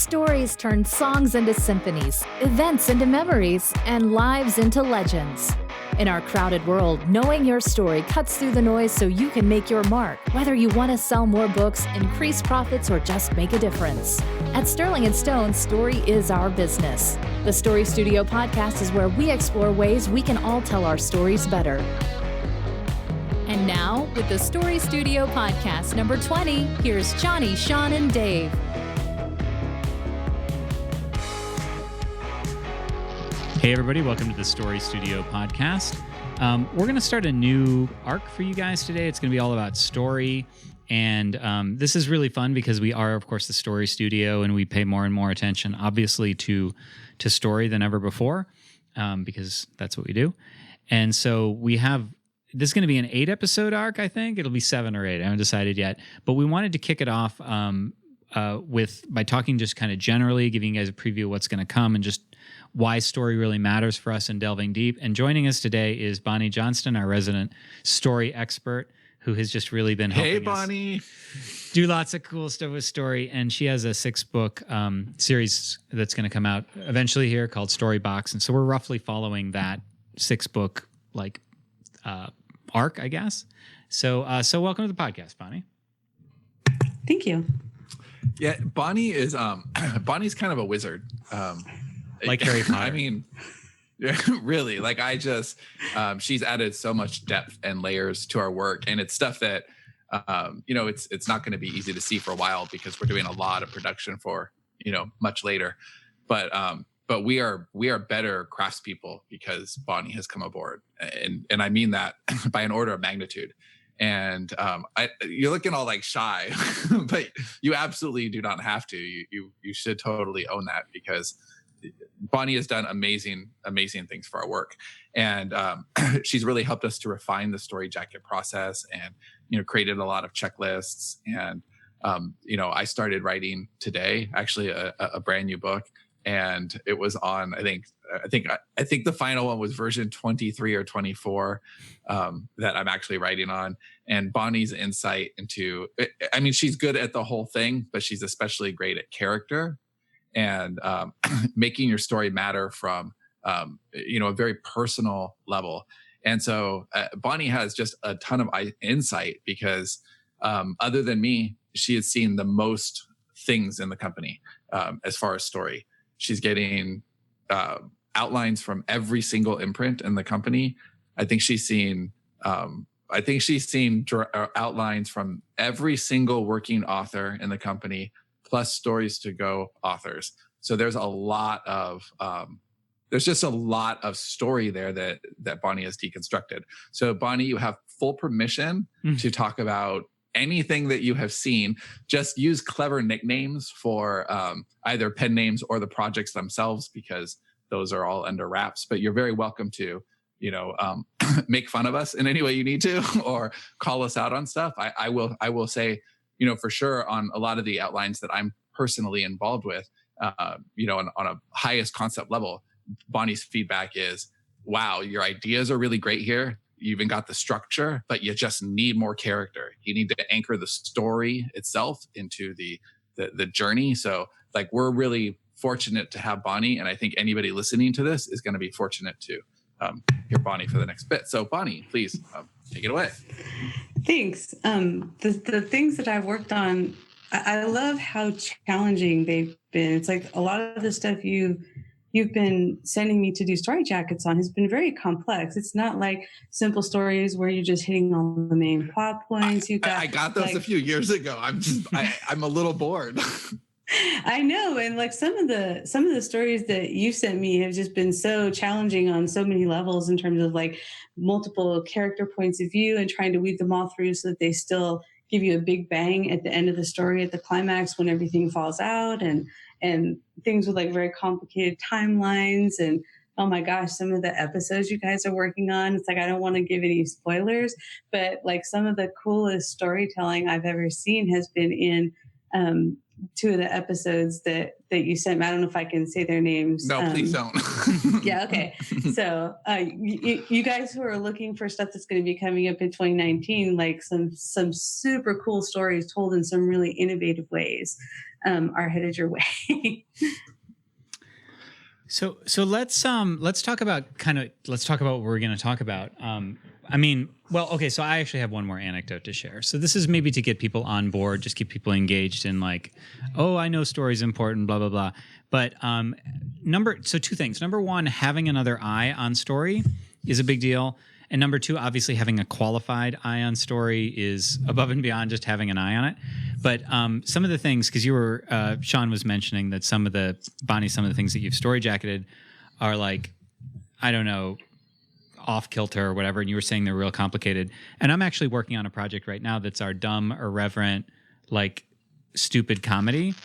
Stories turn songs into symphonies, events into memories, and lives into legends. In our crowded world, knowing your story cuts through the noise so you can make your mark, whether you want to sell more books, increase profits, or just make a difference. At Sterling & Stone, story is our business. The Story Studio podcast is where we explore ways we can all tell our stories better. And now, with the Story Studio podcast number 20, here's Johnny, Sean, and Dave. Hey everybody, welcome to the Story Studio podcast. We're going to start a new arc for you guys today. It's going to be all about story, and this is really fun because we are, of course, the Story Studio, and we pay more and more attention, obviously, to story than ever before, because that's what we do. And so we have, this is going to be an 8-episode arc, I think. It'll be 7 or 8. I haven't decided yet. But we wanted to kick it off by talking just kind of generally, giving you guys a preview of what's going to come and just why story really matters for us and delving deep. And joining us today is Bonnie Johnston, our resident story expert, who has just really been helping us do lots of cool stuff with story. And she has a 6-book series that's going to come out eventually here called Storybox. And so we're roughly following that 6-book arc, I guess. So welcome to the podcast, Bonnie. Thank you. Yeah, Bonnie is Bonnie's kind of a wizard. Like Harry Potter. I mean, really, like she's added so much depth and layers to our work, and it's stuff that it's not going to be easy to see for a while because we're doing a lot of production for much later. But we are better craftspeople because Bonnie has come aboard, and I mean that by an order of magnitude. And you're looking all like shy, but you absolutely do not have to. You should totally own that because Bonnie has done amazing things for our work, and she's really helped us to refine the StoryJacket process, and created a lot of checklists. And I started writing today, actually a brand new book, and it was on I think the final one was version 23 or 24 that I'm actually writing on. And Bonnie's insight into I mean, she's good at the whole thing, but she's especially great at character and making your story matter from a very personal level. And so Bonnie has just a ton of insight because other than me, she has seen the most things in the company as far as story. She's getting outlines from every single imprint in the company. I think she's seen outlines from every single working author in the company, plus stories to go authors. So there's just a lot of story there that Bonnie has deconstructed. So Bonnie, you have full permission to talk about anything that you have seen. Just use clever nicknames for either pen names or the projects themselves, because those are all under wraps. But you're very welcome to make fun of us in any way you need to, or call us out on stuff. I will say, for sure, on a lot of the outlines that I'm personally involved with, on a highest concept level, Bonnie's feedback is, wow, your ideas are really great here. You even got the structure, but you just need more character. You need to anchor the story itself into the journey. So like, we're really fortunate to have Bonnie. And I think anybody listening to this is going to be fortunate to hear Bonnie for the next bit. So Bonnie, please take it away. Thanks. The things that I've worked on, I love how challenging they've been. It's like a lot of the stuff you've been sending me to do story jackets on has been very complex. It's not like simple stories where you're just hitting on the main plot points. I got those a few years ago. I'm a little bored. I know. And like some of the stories that you sent me have just been so challenging on so many levels in terms of like multiple character points of view and trying to weave them all through so that they still give you a big bang at the end of the story, at the climax when everything falls out, and things with like very complicated timelines. And oh my gosh, some of the episodes you guys are working on, it's like, I don't want to give any spoilers, but like some of the coolest storytelling I've ever seen has been in two of the episodes that you sent me. I don't know if I can say their names. No, please don't. Yeah. Okay. So you guys who are looking for stuff that's going to be coming up in 2019, like some super cool stories told in some really innovative ways, are headed your way. So let's talk about what we're going to talk about. So I actually have one more anecdote to share. So this is maybe to get people on board, just keep people engaged in like, oh, I know story's important, blah blah blah. But two things. Number one, having another eye on story is a big deal. And number two, obviously having a qualified eye on story is above and beyond just having an eye on it. But some of the things, because Sean was mentioning that some of the things that you've StoryJacketed are like, I don't know, off kilter or whatever, and you were saying they're real complicated. And I'm actually working on a project right now that's our dumb, irreverent, like stupid comedy.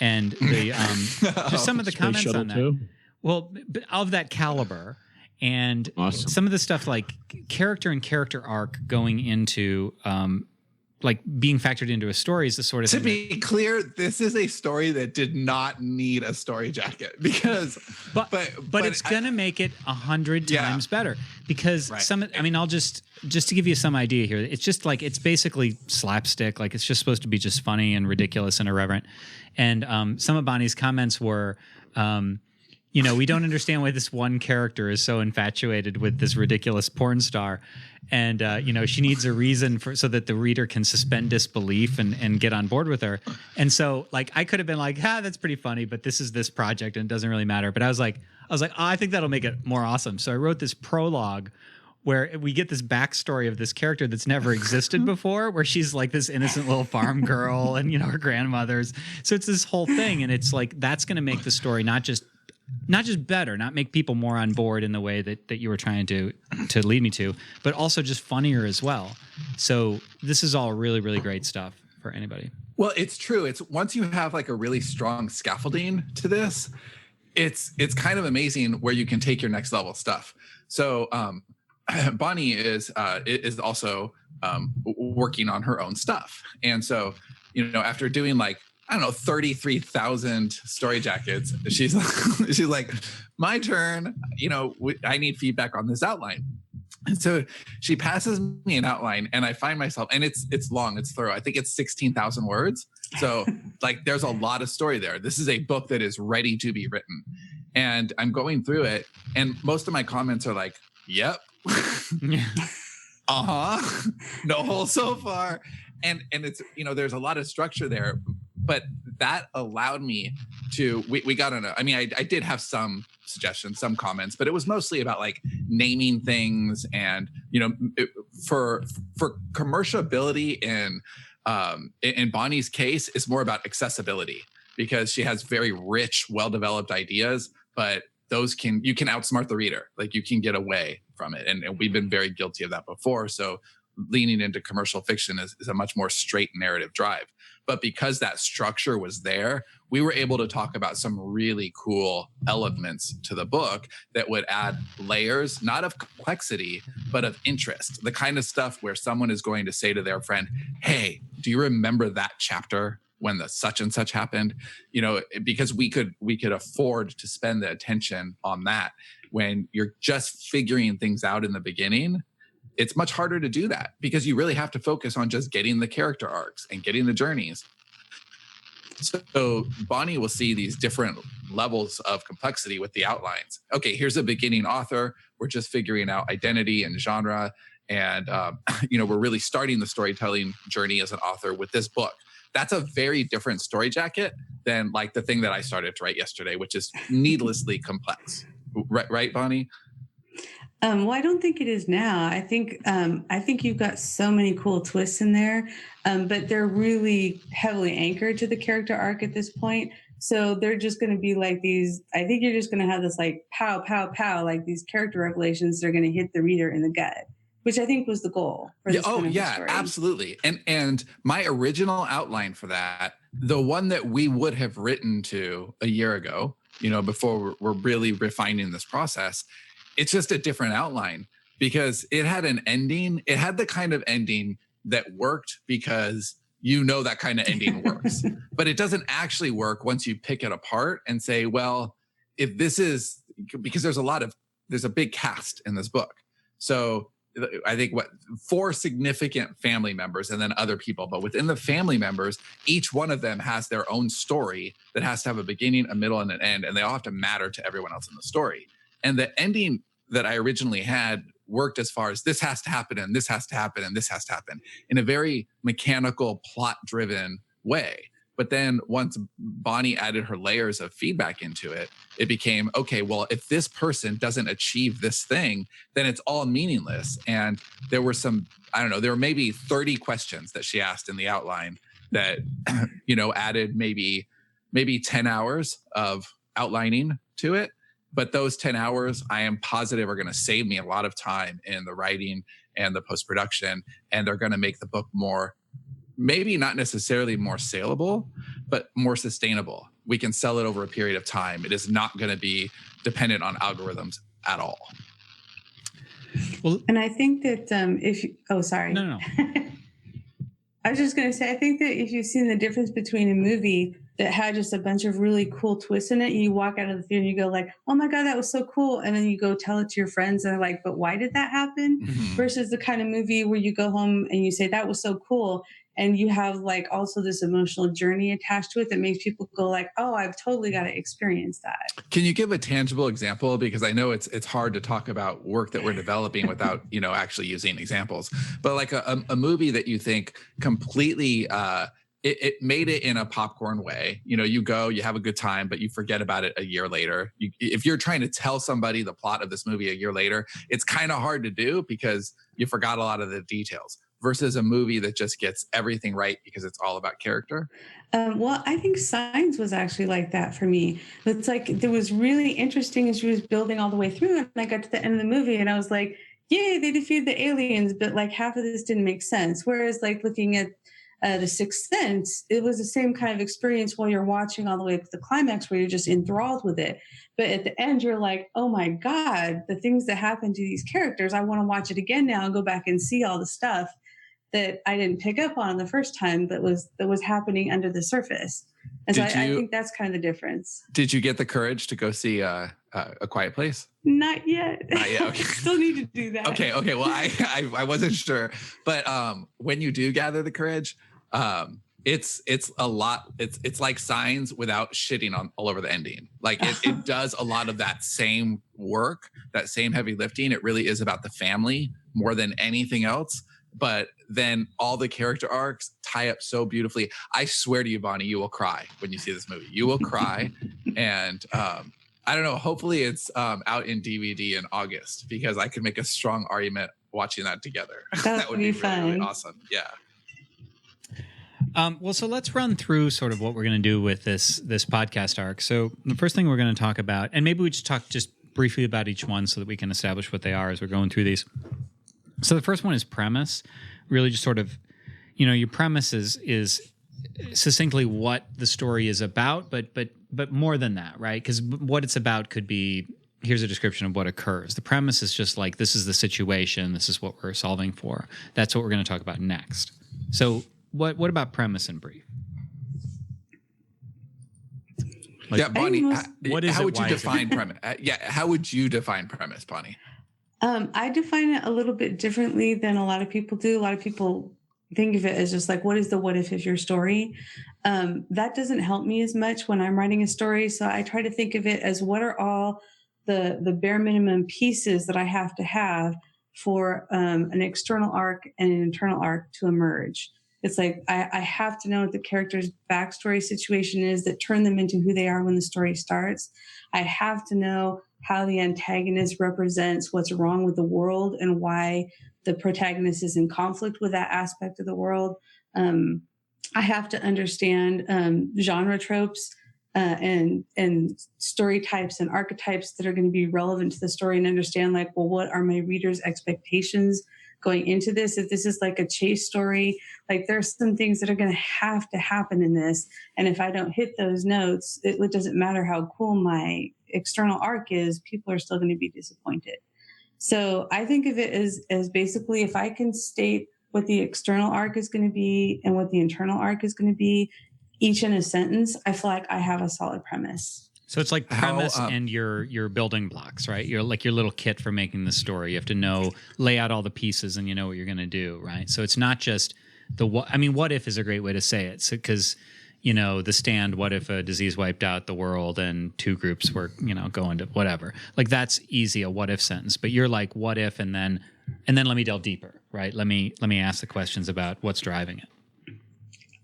And the just some of the comments on that. Too? Well, of that caliber. And awesome. Some of the stuff like character and character arc going into like being factored into a story is the sort of thing. To be clear, this is a story that did not need a StoryJacket because but it's gonna make it 100 times better because I'll just to give you some idea here, it's just like it's basically slapstick, like it's just supposed to be just funny and ridiculous and irreverent. And some of Bonnie's comments were we don't understand why this one character is so infatuated with this ridiculous porn star. And, she needs a reason so that the reader can suspend disbelief and get on board with her. And so, like, I could have been like, that's pretty funny, but this is this project and it doesn't really matter. But I was like, I think that'll make it more awesome. So I wrote this prologue where we get this backstory of this character that's never existed before, where she's like this innocent little farm girl and, her grandmother's. So it's this whole thing. And it's like, that's going to make the story not just better, not make people more on board in the way that you were trying to lead me to, but also just funnier as well. So this is all really, really great stuff for anybody. Well, it's true. It's once you have like a really strong scaffolding to this, it's kind of amazing where you can take your next level stuff. So Bonnie is also working on her own stuff. And so, after doing like, I don't know, 33,000 StoryJackets, she's like, my turn, I need feedback on this outline. And so she passes me an outline and I find myself, and it's long, it's thorough. I think it's 16,000 words. So like there's a lot of story there. This is a book that is ready to be written. And I'm going through it and most of my comments are like, yep. No hole so far. And it's, there's a lot of structure there. But that allowed me to, we got on I did have some suggestions, some comments, but it was mostly about like naming things and, for commerciability in Bonnie's case, it's more about accessibility because she has very rich, well-developed ideas, but you can outsmart the reader. Like you can get away from it. And we've been very guilty of that before. So leaning into commercial fiction is a much more straight narrative drive. But because that structure was there, we were able to talk about some really cool elements to the book that would add layers, not of complexity, but of interest. The kind of stuff where someone is going to say to their friend, hey, do you remember that chapter when the such and such happened? Because we could afford to spend the attention on that. When you're just figuring things out in the beginning, it's much harder to do that because you really have to focus on just getting the character arcs and getting the journeys. So Bonnie will see these different levels of complexity with the outlines. Okay, here's a beginning author. We're just figuring out identity and genre. And, we're really starting the storytelling journey as an author with this book. That's a very different StoryJacket than like the thing that I started to write yesterday, which is needlessly complex. Right, Bonnie? Well, I don't think it is now. I think you've got so many cool twists in there, but they're really heavily anchored to the character arc at this point. So they're just going to be like these. I think you're just going to have this like pow, pow, pow, like these character revelations that are going to hit the reader in the gut, which I think was the goal. For this kind of story. Absolutely. And my original outline for that, the one that we would have written to a year ago, before we're really refining this process. It's just a different outline because it had an ending. It had the kind of ending that worked because you know that kind of ending works. But it doesn't actually work once you pick it apart and say, well, if this is, because there's a big cast in this book. So I think 4 significant family members and then other people, but within the family members, each one of them has their own story that has to have a beginning, a middle, and an end, and they all have to matter to everyone else in the story. And the ending that I originally had worked as far as this has to happen and this has to happen and this has to happen in a very mechanical, plot-driven way. But then once Bonnie added her layers of feedback into it, it became, okay, well, if this person doesn't achieve this thing, then it's all meaningless. And there were there were maybe 30 questions that she asked in the outline that, added maybe 10 hours of outlining to it. But those 10 hours, I am positive, are going to save me a lot of time in the writing and the post-production. And they're going to make the book more, maybe not necessarily more saleable, but more sustainable. We can sell it over a period of time. It is not going to be dependent on algorithms at all. Well, and I think that sorry. No. I was just going to say, I think that if you've seen the difference between a movie that had just a bunch of really cool twists in it, and you walk out of the theater and you go like, oh my God, that was so cool. And then you go tell it to your friends and they're like, but why did that happen? Mm-hmm. Versus the kind of movie where you go home and you say, that was so cool. And you have like also this emotional journey attached to it that makes people go like, oh, I've totally got to experience that. Can you give a tangible example? Because I know it's hard to talk about work that we're developing without, actually using examples. But like a movie that you think completely, it made it in a popcorn way. You go, you have a good time, but you forget about it a year later. If you're trying to tell somebody the plot of this movie a year later, it's kind of hard to do because you forgot a lot of the details. Versus a movie that just gets everything right because it's all about character? Well, I think Signs was actually like that for me. It's like, it was really interesting as she was building all the way through. And I got to the end of the movie and I was like, yay, they defeated the aliens, but like half of this didn't make sense. Whereas like looking at The Sixth Sense, it was the same kind of experience while you're watching all the way to the climax where you're just enthralled with it. But at the end, you're like, oh my God, the things that happen to these characters, I want to watch it again now and go back and see all the stuff that I didn't pick up on the first time that was happening under the surface. And so I think that's kind of the difference. Did you get the courage to go see A Quiet Place? Not yet. Not yet. Okay. Still need to do that. Okay. Well, I wasn't sure, but when you do gather the courage, it's a lot. It's like Signs without shitting all over the ending. Like it does a lot of that same work, that same heavy lifting. It really is about the family more than anything else. But then all the character arcs tie up so beautifully. I swear to you, Bonnie, you will cry when you see this movie. You will cry. And I don't know, hopefully it's out in DVD in August because I could make a strong argument watching that together. That would be fun. Really, really awesome. Yeah. Well, so let's run through sort of what we're going to do with this podcast arc. So the first thing we're going to talk about, and maybe we just talk just briefly about each one so that we can establish what they are as we're going through these. So the first one is premise. Really just sort of, your premise is succinctly what the story is about, but more than that, right? Because what it's about could be, here's a description of what occurs. The premise is just like, this is the situation, this is what we're solving for. That's what we're going to talk about next. So what about premise in brief? Yeah, Bonnie, what is how it? would you Why is it? define premise? How would you define premise, Bonnie? I define it a little bit differently than a lot of people do. A lot of people think of it as just like, what is the what if of your story? That doesn't help me as much when I'm writing a story. So I try to think of it as what are all the bare minimum pieces that I have to have for an external arc and an internal arc to emerge. It's like I have to know what the character's backstory situation is that turn them into who they are when the story starts. I have to know how the antagonist represents what's wrong with the world and why the protagonist is in conflict with that aspect of the world. I have to understand genre tropes and story types and archetypes that are going to be relevant to the story and understand like, well, what are my readers' expectations going into this? If this is like a chase story, like there's some things that are going to happen in this. And if I don't hit those notes, it doesn't matter how cool my external arc is, people are still going to be disappointed. So I think of it as basically if I can state what the external arc is going to be and what the internal arc is going to be, each in a sentence, I feel like I have a solid premise. So it's like premise and your building blocks, right? You're like your little kit for making the story. You have to lay out all the pieces, and you know what you're going to do, right? So it's not just what if is a great way to say it, because The Stand, what if a disease wiped out the world and two groups were going to whatever, like that's easy, a what if sentence. But you're like, what if, and then let me delve deeper, right? Let me ask the questions about what's driving it.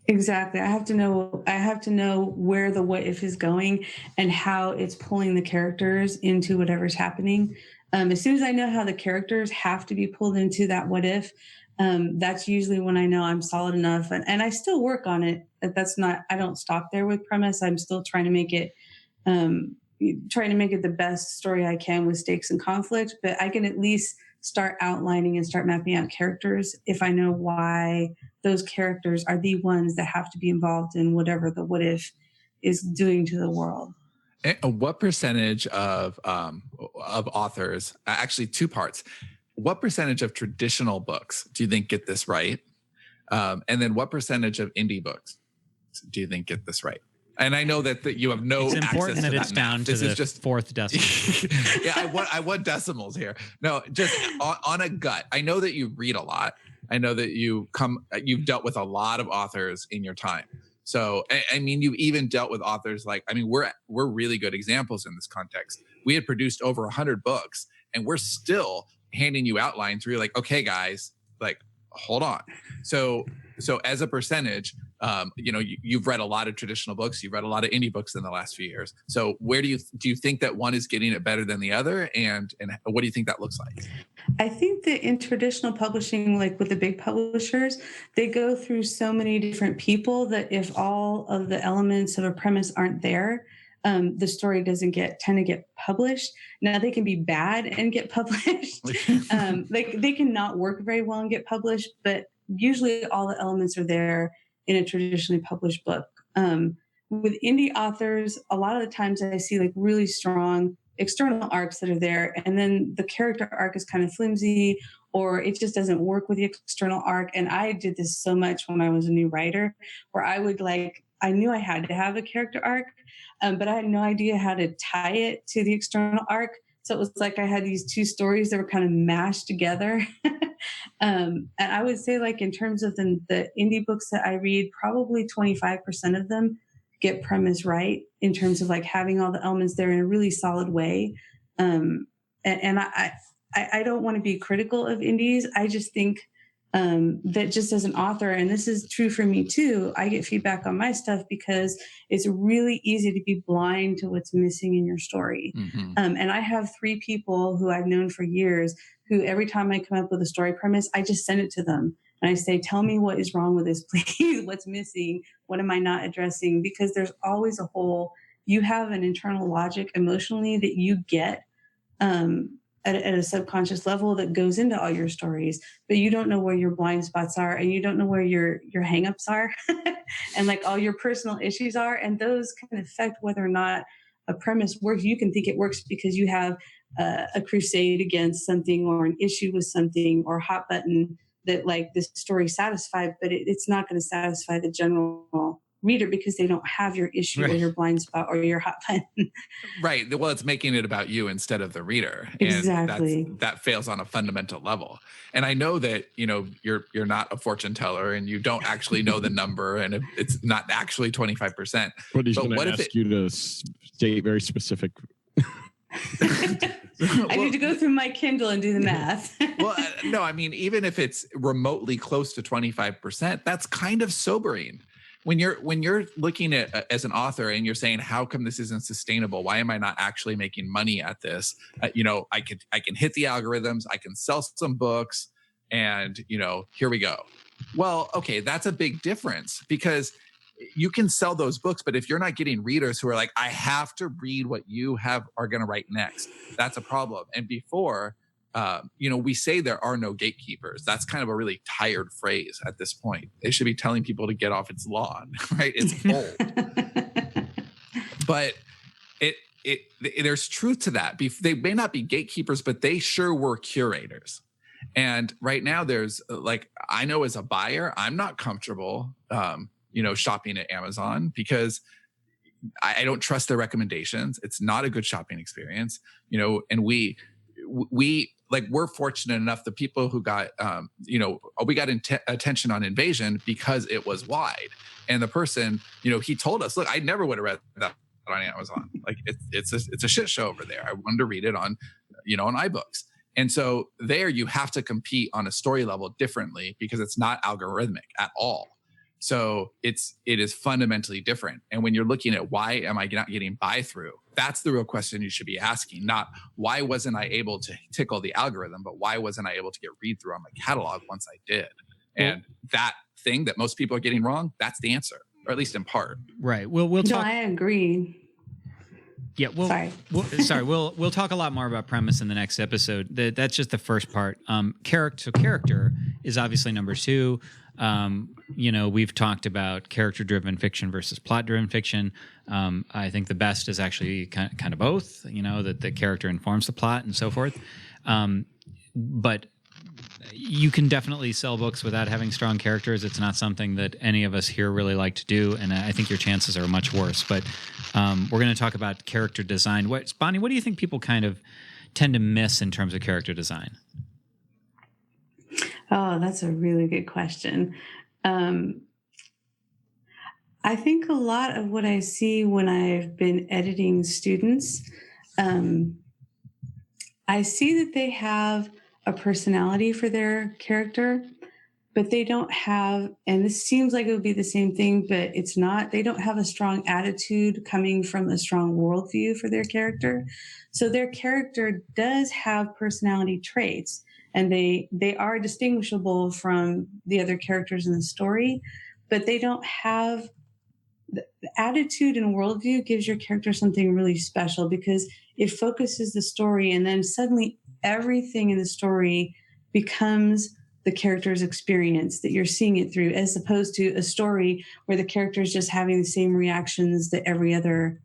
Exactly. I have to know where the what if is going and how it's pulling the characters into whatever's happening. As soon as I know how the characters have to be pulled into that what if, that's usually when I know I'm solid enough. And I still work on it. I don't stop there with premise. I'm still trying to make it the best story I can with stakes and conflict, but I can at least start outlining and start mapping out characters if I know why those characters are the ones that have to be involved in whatever the what if is doing to the world. And what percentage of authors, actually two parts, what percentage of traditional books do you think get this right? And then what percentage of indie books do you think get this right? And I know that you have no access to that. It's important that it's down to the fourth decimal. Yeah, I want decimals here. No, just on a gut. I know that you read a lot. I know that you've dealt with a lot of authors in your time. So, I mean, you've even dealt with authors we're really good examples in this context. We had produced over 100 books, and we're still handing you outlines where you're like, okay, guys, like, hold on. So as a percentage, you've read a lot of traditional books, you've read a lot of indie books in the last few years. So where do you think that one is getting it better than the other? And what do you think that looks like? I think that in traditional publishing, like with the big publishers, they go through so many different people that if all of the elements of a premise aren't there, the story doesn't tend to get published. Now they can be bad and get published. They can not work very well and get published, but usually all the elements are there in a traditionally published book. With indie authors, a lot of the times I see like really strong external arcs that are there, and then the character arc is kind of flimsy, or it just doesn't work with the external arc. And I did this so much when I was a new writer, where I knew I had to have a character arc, but I had no idea how to tie it to the external arc. So it was like I had these two stories that were kind of mashed together. And I would say, like, in terms of the indie books that I read, probably 25% of them get premise right in terms of like having all the elements there in a really solid way. And I don't want to be critical of indies. I just think that just as an author, and this is true for me too, I get feedback on my stuff because it's really easy to be blind to what's missing in your story. Mm-hmm. And I have 3 people who I've known for years who every time I come up with a story premise, I just send it to them. And I say, tell me what is wrong with this, please. What's missing? What am I not addressing? Because there's always a hole. You have an internal logic emotionally that you get at a subconscious level that goes into all your stories, but you don't know where your blind spots are, and you don't know where your hangups are and like all your personal issues are. And those can affect whether or not a premise works. You can think it works because you have a crusade against something or an issue with something or a hot button that like this story satisfied, but it's not going to satisfy the general reader because they don't have your issue or your blind spot or your hot button. Right. Well, it's making it about you instead of the reader. Exactly. And that fails on a fundamental level. And I know that, you're not a fortune teller and you don't actually know the number, and it's not actually 25%. But he's going to ask you to state very specific. I need to go through my Kindle and do the math. Well, no, I mean, even if it's remotely close to 25%, that's kind of sobering. When you're looking at as an author and you're saying, how come this isn't sustainable? Why am I not actually making money at this? I can hit the algorithms, I can sell some books, and here we go. Well, okay, that's a big difference, because you can sell those books, but if you're not getting readers who are like, I have to read what you are going to write next, that's a problem. And before, we say there are no gatekeepers. That's kind of a really tired phrase at this point. They should be telling people to get off its lawn, right? It's old. But there's truth to that. They may not be gatekeepers, but they sure were curators. And right now there's like, I know as a buyer, I'm not comfortable, shopping at Amazon because I don't trust their recommendations. It's not a good shopping experience, and we we're fortunate enough, the people who got, we got attention on Invasion because it was wide. And the person, he told us, look, I never would have read that on Amazon. Like it's a shit show over there. I wanted to read it on, on iBooks. And so there you have to compete on a story level differently because it's not algorithmic at all. So it is fundamentally different. And when you're looking at why am I not getting buy through, that's the real question you should be asking. Not why wasn't I able to tickle the algorithm, but why wasn't I able to get read through on my catalog once I did? And that thing that most people are getting wrong, that's the answer, or at least in part. Right. We'll talk. No, I agree. Yeah. We'll talk a lot more about premise in the next episode. That's just the first part. Character is obviously number 2. We've talked about character-driven fiction versus plot-driven fiction. I think the best is actually kind of both. That the character informs the plot and so forth. But you can definitely sell books without having strong characters. It's not something that any of us here really like to do, and I think your chances are much worse. But we're going to talk about character design. Bonnie, what do you think people kind of tend to miss in terms of character design? Oh, that's a really good question. I think a lot of what I see when I've been editing students, I see that they have a personality for their character, but they don't have, and this seems like it would be the same thing, but it's not, they don't have a strong attitude coming from a strong worldview for their character. So their character does have personality traits, and they are distinguishable from the other characters in the story, but they don't have the attitude and worldview gives your character something really special because it focuses the story, and then suddenly everything in the story becomes the character's experience that you're seeing it through, as opposed to a story where the character is just having the same reactions that every other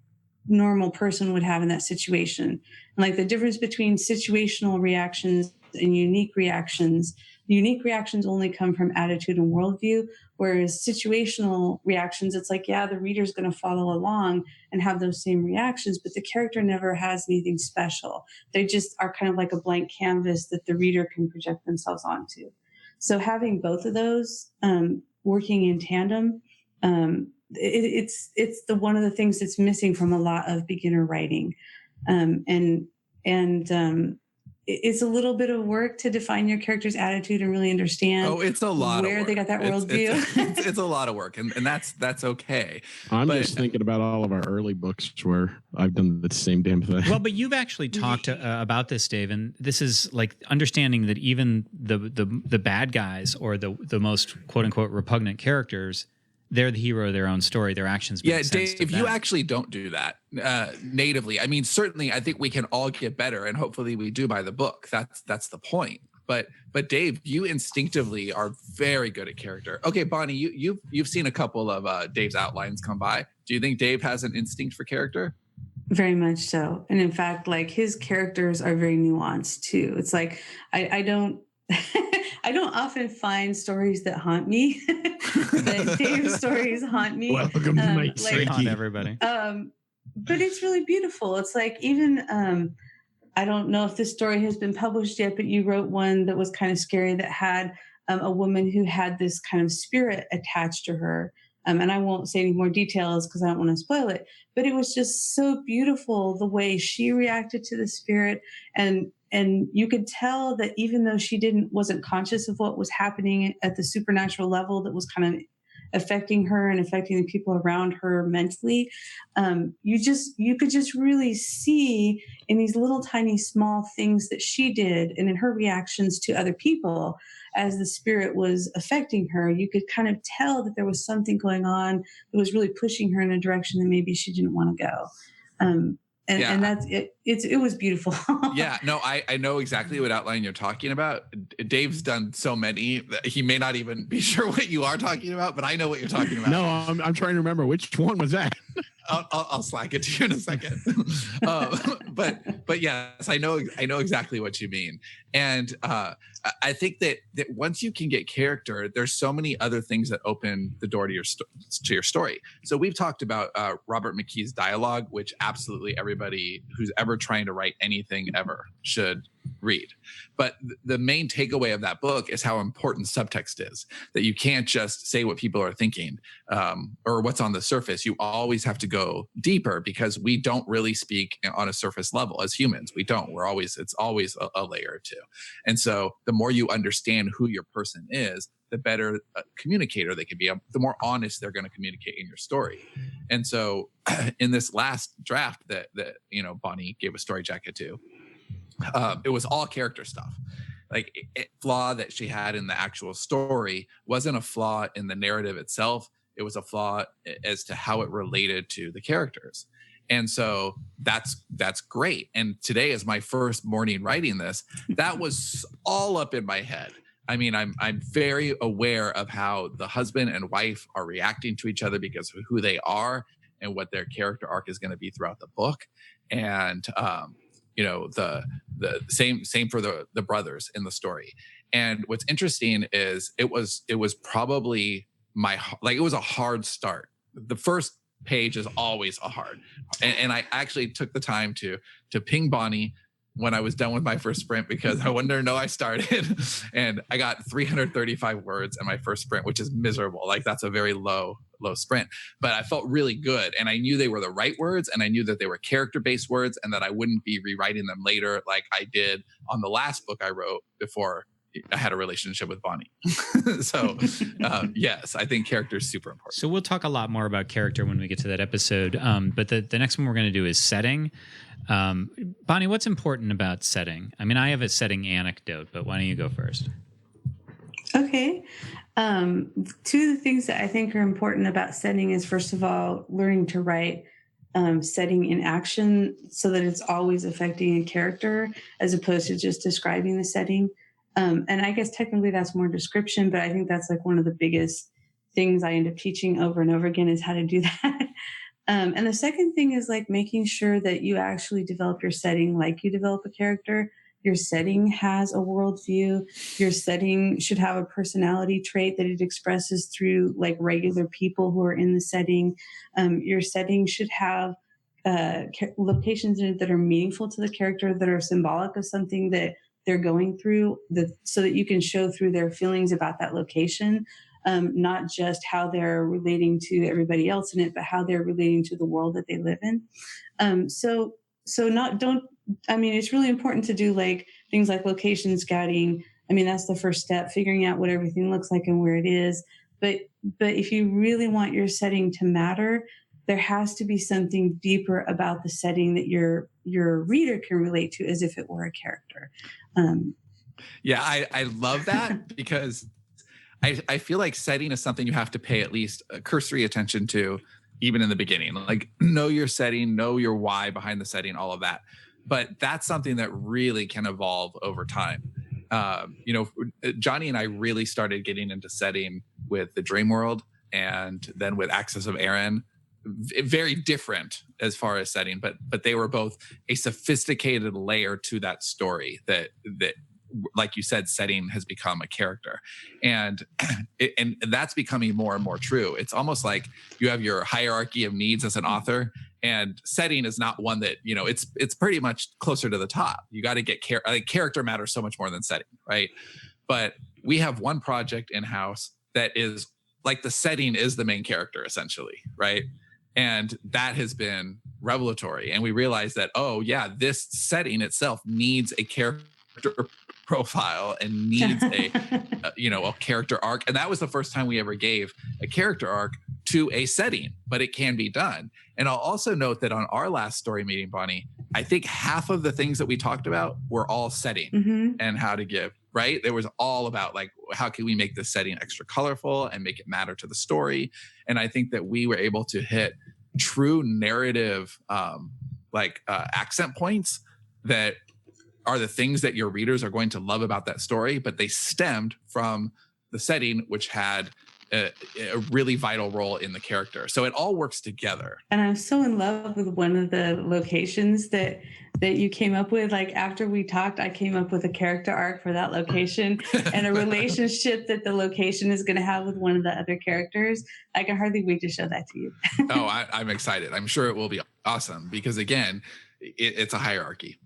normal person would have in that situation. And like the difference between situational reactions and unique reactions only come from attitude and worldview, whereas situational reactions, it's like, yeah, the reader's going to follow along and have those same reactions, but the character never has anything special. They just are kind of like a blank canvas that the reader can project themselves onto. So having both of those working in tandem, it's one of the things that's missing from a lot of beginner writing. It's a little bit of work to define your character's attitude and really understand it's a lot where of work. They got that worldview. It's a lot of work, and that's okay. I'm just thinking about all of our early books where I've done the same damn thing. Well, but you've actually talked about this, Dave, and this is like understanding that even the bad guys or the most quote unquote repugnant characters, they're the hero of their own story. Their actions make sense. Dave, you actually don't do that natively. I mean, certainly, I think we can all get better, and hopefully, we do by the book. That's the point. But Dave, you instinctively are very good at character. Okay, Bonnie, you've seen a couple of Dave's outlines come by. Do you think Dave has an instinct for character? Very much so, and in fact, like his characters are very nuanced too. It's like I don't. I don't often find stories that haunt me. That Dave's stories haunt me. Welcome to my haunt everybody. But it's really beautiful. It's like even I don't know if this story has been published yet, but you wrote one that was kind of scary that had a woman who had this kind of spirit attached to her. And I won't say any more details because I don't want to spoil it. But it was just so beautiful the way she reacted to the spirit, and you could tell that even though she wasn't conscious of what was happening at the supernatural level that was kind of affecting her and affecting the people around her mentally, you could just really see in these little tiny small things that she did and in her reactions to other people as the spirit was affecting her, you could kind of tell that there was something going on that was really pushing her in a direction that maybe she didn't want to go. And that's it. It was beautiful. Yeah, no, I know exactly what outline you're talking about. Dave's done so many that he may not even be sure what you are talking about, but I know what you're talking about. No, I'm trying to remember which one was that. I'll slack it to you in a second. But yes, I know exactly what you mean. And I think that once you can get character, there's so many other things that open the door to your story. So we've talked about Robert McKee's dialogue, which absolutely everybody who's ever trying to write anything ever should read. But the main takeaway of that book is how important subtext is, that you can't just say what people are thinking or what's on the surface. You always have to go deeper, because we don't really speak on a surface level as humans. We don't. It's always a layer or two. And so the more you understand who your person is, the better communicator they can be, the more honest they're going to communicate in your story. And so in this last draft that Bonnie gave a StoryJacket to, it was all character stuff. Like flaw that she had in the actual story wasn't a flaw in the narrative itself. It was a flaw as to how it related to the characters. And so that's great. And today is my first morning writing this. That was all up in my head. I mean, I'm very aware of how the husband and wife are reacting to each other because of who they are and what their character arc is going to be throughout the book. And the same for the brothers in the story. And what's interesting is it was probably it was a hard start. The first page is always a hard, and I actually took the time to ping Bonnie when I was done with my first sprint, because I wanted her to know I started. And I got 335 words in my first sprint, which is miserable. Like that's a very low sprint, but I felt really good. And I knew they were the right words, and I knew that they were character-based words, and that I wouldn't be rewriting them later like I did on the last book I wrote before I had a relationship with Bonnie. So yes, I think character is super important. So we'll talk a lot more about character when we get to that episode. But the next one we're going to do is setting. Bonnie, what's important about setting? I mean, I have a setting anecdote, but why don't you go first? Okay. Two of the things that I think are important about setting is, first of all, learning to write setting in action so that it's always affecting a character as opposed to just describing the setting. And I guess technically that's more description, but I think that's like one of the biggest things I end up teaching over and over again is how to do that. And the second thing is like making sure that you actually develop your setting like you develop a character. Your setting has a worldview. Your setting should have a personality trait that it expresses through like regular people who are in the setting. Your setting should have locations in it that are meaningful to the character, that are symbolic of something that they're going through, so that you can show through their feelings about that location, not just how they're relating to everybody else in it, but how they're relating to the world that they live in. It's really important to do like things like location scouting. I mean, that's the first step, figuring out what everything looks like and where it is. But if you really want your setting to matter, there has to be something deeper about the setting that your reader can relate to as if it were a character. Yeah, I love that because I feel like setting is something you have to pay at least a cursory attention to, even in the beginning. Like know your setting, know your why behind the setting, all of that. But that's something that really can evolve over time. Johnny and I really started getting into setting with the Dream World, and then with Axis of Aaron. Very different as far as setting, but they were both a sophisticated layer to that story that like you said, setting has become a character, and that's becoming more and more true. It's almost like you have your hierarchy of needs as an author, and setting is not one that, it's pretty much closer to the top. You got to get character matters so much more than setting, right? But we have one project in-house that is like the setting is the main character essentially, right? And that has been revelatory. And we realized that, oh yeah, this setting itself needs a character profile and needs a character arc. And that was the first time we ever gave a character arc to a setting, but it can be done. And I'll also note that on our last story meeting, Bonnie, I think half of the things that we talked about were all setting and how to give, right? There was all about like, how can we make this setting extra colorful and make it matter to the story? And I think that we were able to hit true narrative, accent points that are the things that your readers are going to love about that story, but they stemmed from the setting, which had a really vital role in the character. So it all works together. And I'm so in love with one of the locations that you came up with. Like after we talked, I came up with a character arc for that location and a relationship that the location is going to have with one of the other characters. I can hardly wait to show that to you. I'm excited. I'm sure it will be awesome because again, it's a hierarchy.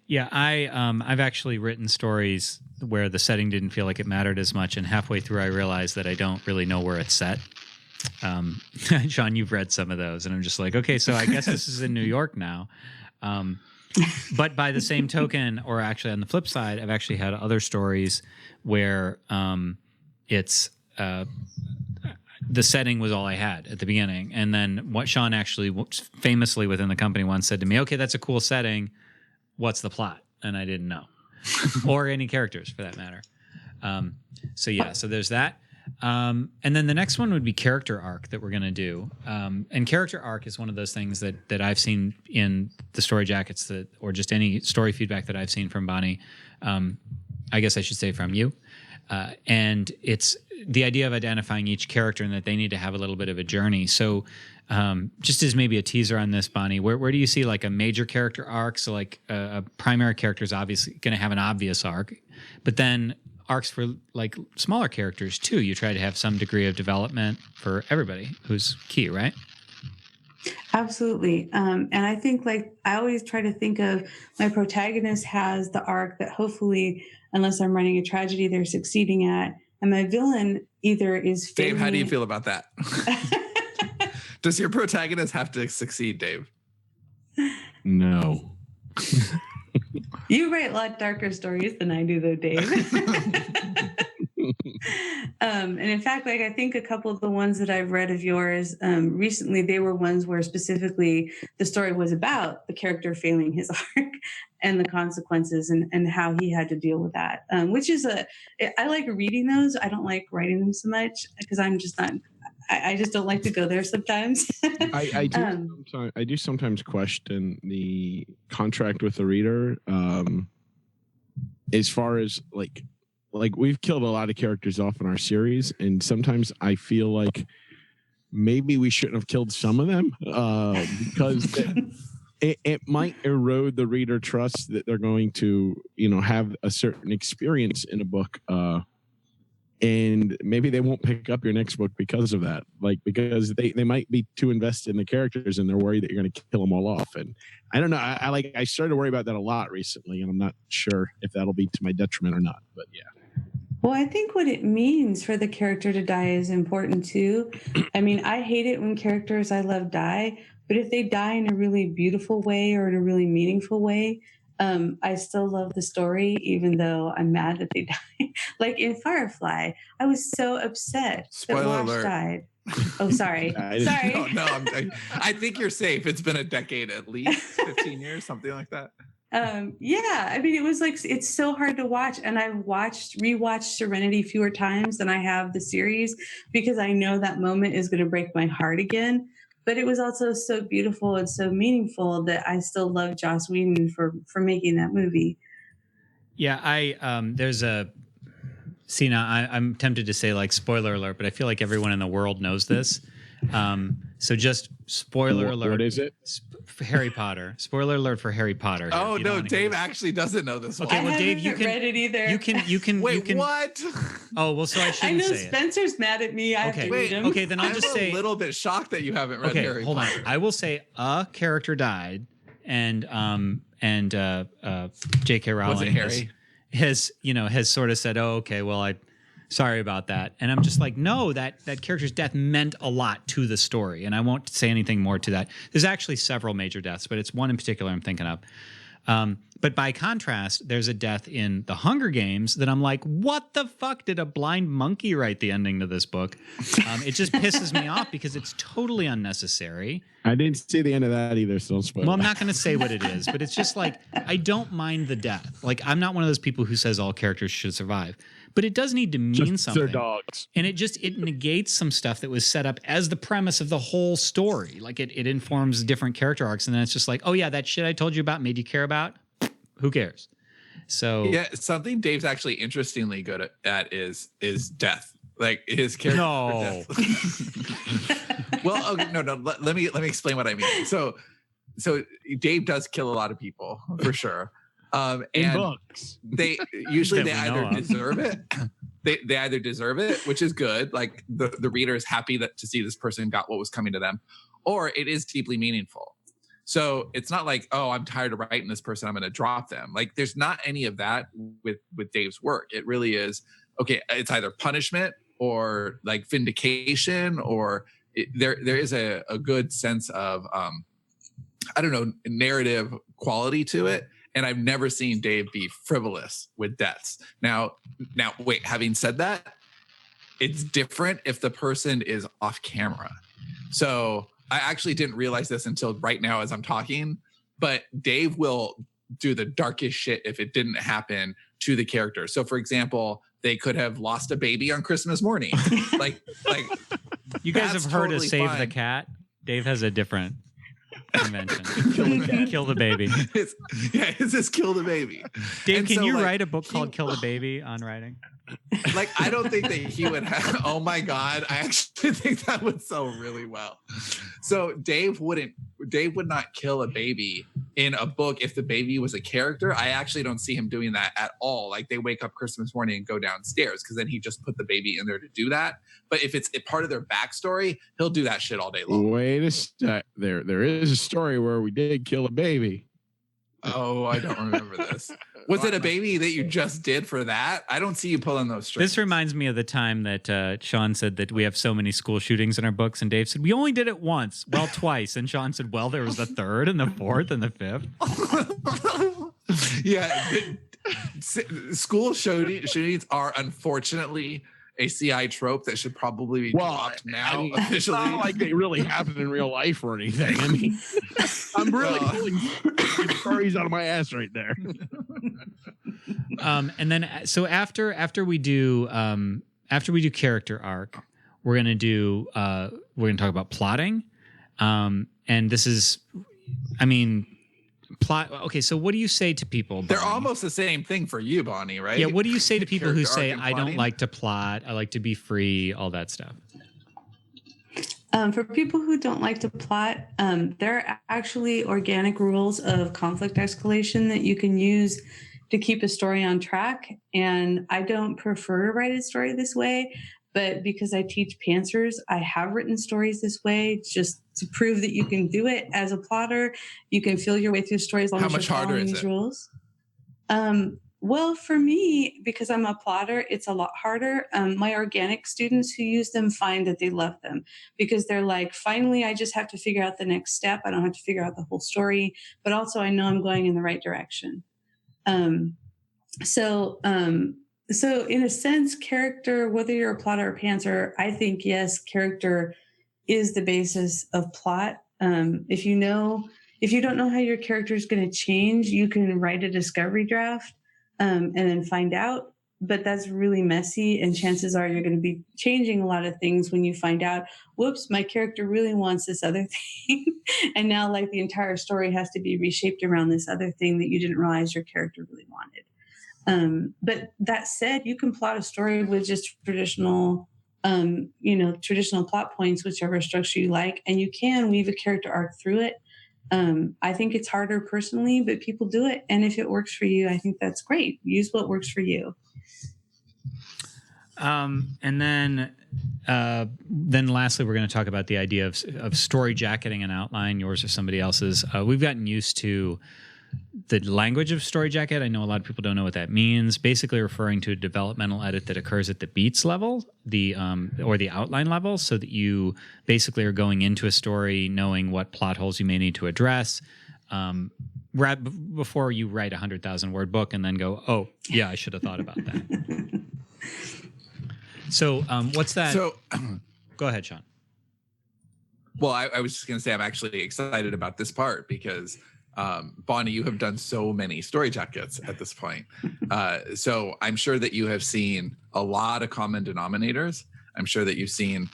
Yeah, I've actually written stories where the setting didn't feel like it mattered as much, and halfway through I realized that I don't really know where it's set. Sean, you've read some of those, and I'm just like, okay, so I guess this is in New York now. But by the same token, or actually on the flip side, I've actually had other stories where it's the setting was all I had at the beginning, and then what Sean actually famously within the company once said to me, okay, that's a cool setting. What's the plot? And I didn't know. Or any characters for that matter. So there's that. And then the next one would be character arc that we're going to do. And character arc is one of those things that I've seen in the story jackets or just any story feedback that I've seen from Bonnie. I guess I should say from you. And it's the idea of identifying each character and that they need to have a little bit of a journey. So just as maybe a teaser on this, Bonnie, where do you see like a major character arc? So like a primary character is obviously going to have an obvious arc, but then arcs for like smaller characters too. You try to have some degree of development for everybody who's key, right? Absolutely. And I think like I always try to think of my protagonist has the arc that hopefully, unless I'm writing a tragedy, they're succeeding at. And my villain either is Dave, how do you feel about that? Does your protagonist have to succeed, Dave? No. You write a lot darker stories than I do, though, Dave. And in fact, like I think a couple of the ones that I've read of yours recently, they were ones where specifically the story was about the character failing his arc and the consequences and how he had to deal with that, which is I like reading those. I don't like writing them so much because I'm just not. I just don't like to go there sometimes. I do sometimes question the contract with the reader as far as like we've killed a lot of characters off in our series, and sometimes I feel like maybe we shouldn't have killed some of them because it might erode the reader trust that they're going to have a certain experience in a book. And maybe they won't pick up your next book because of that, because they might be too invested in the characters and they're worried that you're going to kill them all off. And I don't know. I started to worry about that a lot recently, and I'm not sure if that'll be to my detriment or not. But yeah. Well, I think what it means for the character to die is important too. I mean, I hate it when characters I love die, but if they die in a really beautiful way or in a really meaningful way, I still love the story, even though I'm mad that they died. Like in Firefly, I was so upset Spoiler that Wash alert. died. Oh, sorry. Sorry. No, I think you're safe. It's been a decade at least, 15 years, something like that. Yeah, I mean, it was like, it's so hard to watch. And I've rewatched Serenity fewer times than I have the series because I know that moment is going to break my heart again. But it was also so beautiful and so meaningful that I still love Joss Whedon for making that movie. Yeah, there's a see now. I'm tempted to say like spoiler alert, but I feel like everyone in the world knows this. So just spoiler alert. What is it? Harry Potter. Spoiler alert for Harry Potter. Oh no, Dave actually doesn't know this one. Okay, well, Dave, you haven't read it either. You can. Wait, you can, what? Oh well, so I shouldn't I know say Spencer's mad at me. I have to read him. Okay, then I'll I'm just say a little bit shocked that you haven't read Harry hold Potter. on. I will say a character died, and J.K. Rowling Harry? has sort of said, "Oh, okay, well, sorry about that." And I'm just like, no, that character's death meant a lot to the story, and I won't say anything more to that. There's actually several major deaths, but it's one in particular I'm thinking of. But by contrast, there's a death in The Hunger Games that I'm like, what the fuck did a blind monkey write the ending to this book? It just pisses me off because it's totally unnecessary. I didn't see the end of that either, so don't spoil Well, I'm it. not going to say what it is, but it's just like, I don't mind the death. Like, I'm not one of those people who says all characters should survive, but it does need to mean Just something. their dogs. And it negates some stuff that was set up as the premise of the whole story. Like it informs different character arcs, and then it's just like, oh yeah, that shit I told you about made you care about. Who cares? So yeah, something Dave's actually interestingly good at is death. Like his character. No. Well, okay, no. Let me explain what I mean. So Dave does kill a lot of people for sure. In And books. they usually That they we know either of. deserve it. They either deserve it, which is good. Like the reader is happy to see this person got what was coming to them, or it is deeply meaningful. So it's not like, oh, I'm tired of writing this person, I'm going to drop them. Like there's not any of that with Dave's work. It really is, okay, it's either punishment or like vindication, or there is a good sense of, I don't know, narrative quality to it. And I've never seen Dave be frivolous with deaths. Now, wait, having said that, it's different if the person is off camera. So I actually didn't realize this until right now as I'm talking, but Dave will do the darkest shit if it didn't happen to the character. So for example, they could have lost a baby on Christmas morning. like You guys have heard of totally Save fine. the Cat? Dave has a different convention. Kill the baby. It's just kill the baby. Dave, And can so, you like, write a book called Kill the Baby on writing? Like, I don't think that he would have, oh my God, I actually think that would sell really well. So Dave would not kill a baby in a book if the baby was a character. I actually don't see him doing that at all. Like they wake up Christmas morning and go downstairs because then he just put the baby in there to do that. But if it's a part of their backstory, he'll do that shit all day long. Wait a sec. There is a story where we did kill a baby. Oh, I don't remember this. Was it a baby that you just did for that? I don't see you pulling those strings. This reminds me of the time that Sean said that we have so many school shootings in our books, and Dave said, we only did it once. Well, twice. And Sean said, well, there was the third and the fourth and the fifth. Yeah. School shootings are unfortunately a CI trope that should probably be dropped now. It's Officially. not like they really happen in real life or anything. I mean, I'm really pulling stories out of my ass right there. And then so after we do character arc, we're gonna talk about plotting. And this is, I mean, plot. Okay, so what do you say to people, Bonnie? They're almost the same thing for you, Bonnie, right? Yeah, what do you say to people who Character say, arc and I don't plotting? like to plot, I like to be free, all that stuff? For people who don't like to plot, there are actually organic rules of conflict escalation that you can use to keep a story on track. And I don't prefer to write a story this way, but because I teach pantsers, I have written stories this way just to prove that you can do it as a plotter. You can feel your way through stories as long How as much you're harder following is these it? rules. Well, for me, because I'm a plotter, it's a lot harder. My organic students who use them find that they love them because they're like, finally, I just have to figure out the next step. I don't have to figure out the whole story, but also I know I'm going in the right direction. So in a sense, character, whether you're a plotter or pantser, I think, yes, character is the basis of plot. If you don't know how your character is going to change, you can write a discovery draft and then find out. But that's really messy. And chances are you're going to be changing a lot of things when you find out, whoops, my character really wants this other thing. And now like the entire story has to be reshaped around this other thing that you didn't realize your character really wanted. But that said, you can plot a story with just traditional plot points, whichever structure you like, and you can weave a character arc through it. I think it's harder personally, but people do it. And if it works for you, I think that's great. Use what works for you. And then lastly, we're going to talk about the idea of story jacketing an outline, yours or somebody else's. We've gotten used to the language of StoryJacket. I know a lot of people don't know what that means. Basically referring to a developmental edit that occurs at the beats level, or the outline level, so that you basically are going into a story knowing what plot holes you may need to address before you write a 100,000-word book and then go, oh, yeah, I should have thought about that. So what's that? So go ahead, Sean. Well, I was just going to say I'm actually excited about this part because Bonnie, you have done so many StoryJackets at this point. So I'm sure that you have seen a lot of common denominators. I'm sure that you've seen,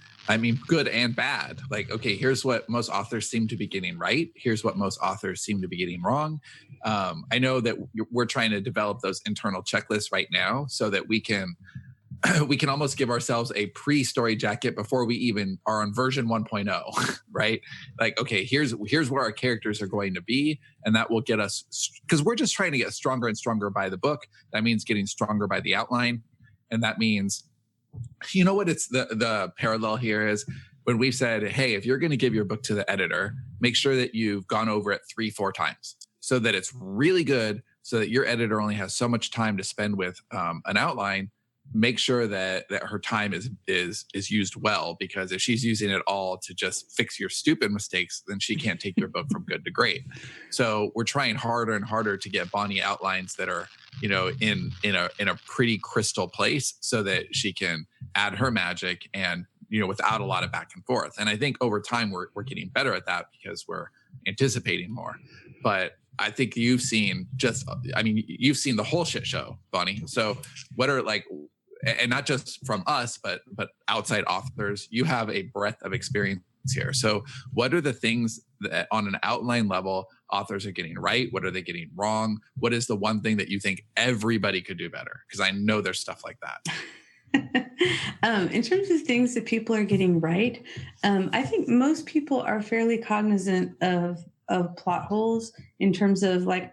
good and bad. Like, okay, here's what most authors seem to be getting right. Here's what most authors seem to be getting wrong. I know that we're trying to develop those internal checklists right now so that we can we can almost give ourselves a pre-StoryJacket before we even are on version 1.0, right? Like, okay, here's where our characters are going to be, and that will get us, because we're just trying to get stronger and stronger by the book. That means getting stronger by the outline, and that means, you know what? It's the parallel here is when we've said, hey, if you're going to give your book to the editor, make sure that you've gone over it 3-4 times so that it's really good, so that your editor only has so much time to spend with an outline. Make sure that her time is used well, because if she's using it all to just fix your stupid mistakes, then she can't take your book from good to great. So we're trying harder and harder to get Bonnie outlines that are, you know, in a pretty crystal place, so that she can add her magic, and, you know, without a lot of back and forth. And I think over time we're getting better at that because we're anticipating more. But I think you've seen you've seen the whole shit show, Bonnie. So what are, like, and not just from us, but outside authors, you have a breadth of experience here. So what are the things that on an outline level authors are getting right? What are they getting wrong? What is the one thing that you think everybody could do better? Because I know there's stuff like that. In terms of things that people are getting right, I think most people are fairly cognizant of plot holes, in terms of, like,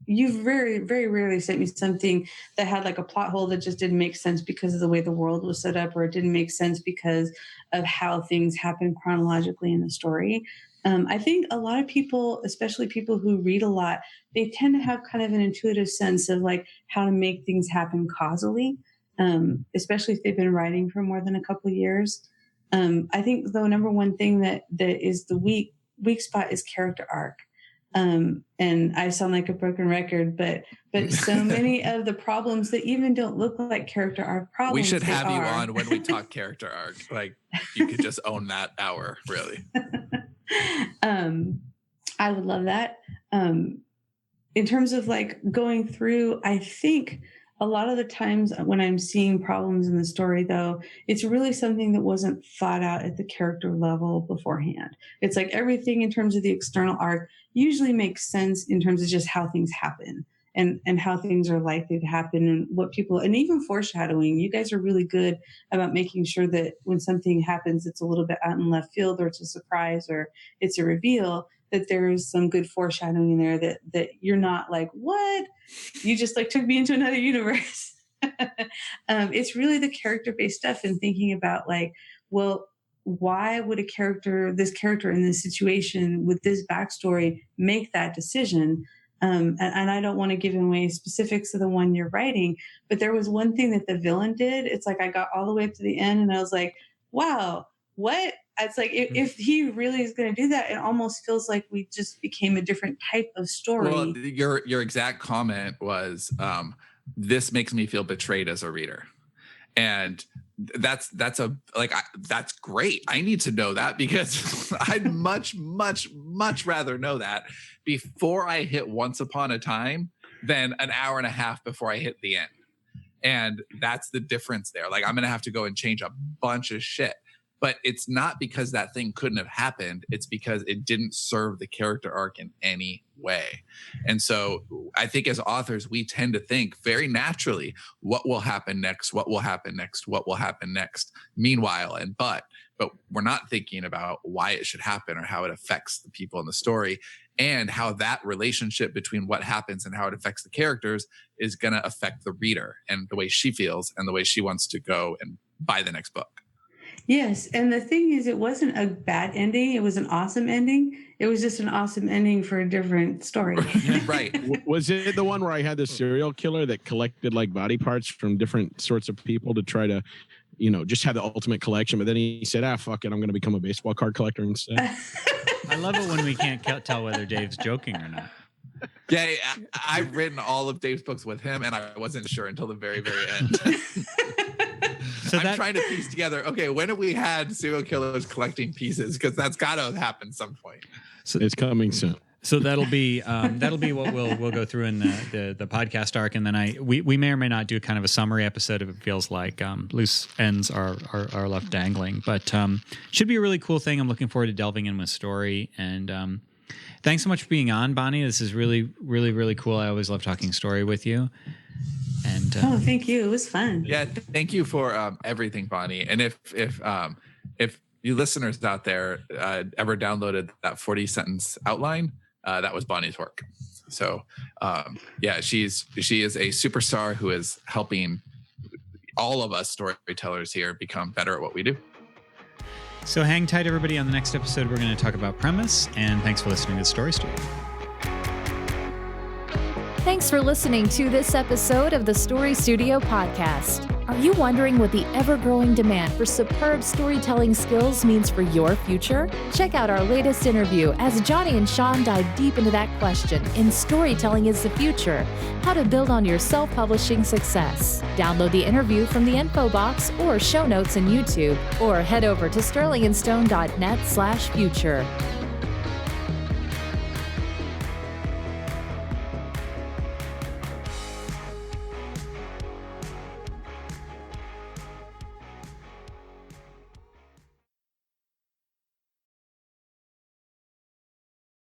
you've very, very rarely sent me something that had like a plot hole that just didn't make sense because of the way the world was set up, or it didn't make sense because of how things happen chronologically in the story. I think a lot of people, especially people who read a lot, they tend to have kind of an intuitive sense of like how to make things happen causally, especially if they've been writing for more than a couple of years. I think the number one thing that is the weak spot is character arc. And I sound like a broken record, but so many of the problems that even don't look like character arc problems. We should have you on when we talk character arc. Like, you could just own that hour, really. I would love that. In terms of like going through, I think a lot of the times when I'm seeing problems in the story, though, it's really something that wasn't thought out at the character level beforehand. It's like everything in terms of the external arc usually makes sense in terms of just how things happen and how things are likely to happen, and what people, and even foreshadowing. You guys are really good about making sure that when something happens, it's a little bit out in left field, or it's a surprise, or it's a reveal, that there is some good foreshadowing in there, that you're not like, what? You just like took me into another universe. It's really the character-based stuff, and thinking about like, well, why would this character in this situation with this backstory make that decision? And I don't want to give away specifics of the one you're writing, but there was one thing that the villain did. It's like I got all the way up to the end and I was like, wow, what? It's like if he really is going to do that, it almost feels like we just became a different type of story. Well, your exact comment was, this makes me feel betrayed as a reader. And that's great. I need to know that, because I'd much rather know that before I hit Once Upon a Time than an hour and a half before I hit the end. And that's the difference there. Like, I'm going to have to go and change a bunch of shit. But it's not because that thing couldn't have happened. It's because it didn't serve the character arc in any way. And so I think as authors, we tend to think very naturally, what will happen next? What will happen next? What will happen next? Meanwhile, but we're not thinking about why it should happen, or how it affects the people in the story, and how that relationship between what happens and how it affects the characters is going to affect the reader, and the way she feels and the way she wants to go and buy the next book. Yes. And the thing is, it wasn't a bad ending. It was an awesome ending. It was just an awesome ending for a different story. Right. Was it the one where I had the serial killer that collected like body parts from different sorts of people to try to, you know, just have the ultimate collection? But then he said, fuck it, I'm going to become a baseball card collector instead. I love it when we can't tell whether Dave's joking or not. Yeah, I've written all of Dave's books with him, and I wasn't sure until the very, very end. So I'm trying to piece together, okay, when have we had serial killers collecting pieces? Because that's got to happen some point. So it's coming soon. So that'll be what we'll go through in the podcast arc, and then we may or may not do kind of a summary episode if it feels like loose ends are left dangling. But should be a really cool thing. I'm looking forward to delving in with story. And thanks so much for being on, Bonnie. This is really, really, really cool. I always love talking story with you. And Oh, thank you. It was fun. Yeah, thank you for everything, Bonnie. And if you listeners out there ever downloaded that 40 sentence outline, that was Bonnie's work. So yeah, she is a superstar who is helping all of us storytellers here become better at what we do. so hang tight, everybody. On the next episode, we're going to talk about premise. And thanks for listening to the Story Studio. Thanks for listening to this episode of the Story Studio podcast. Are you wondering what the ever-growing demand for superb storytelling skills means for your future? Check out our latest interview as Johnny and Sean dive deep into that question in Storytelling is the Future, how to build on your self-publishing success. Download the interview from the info box or show notes in YouTube, or head over to sterlingandstone.net/future.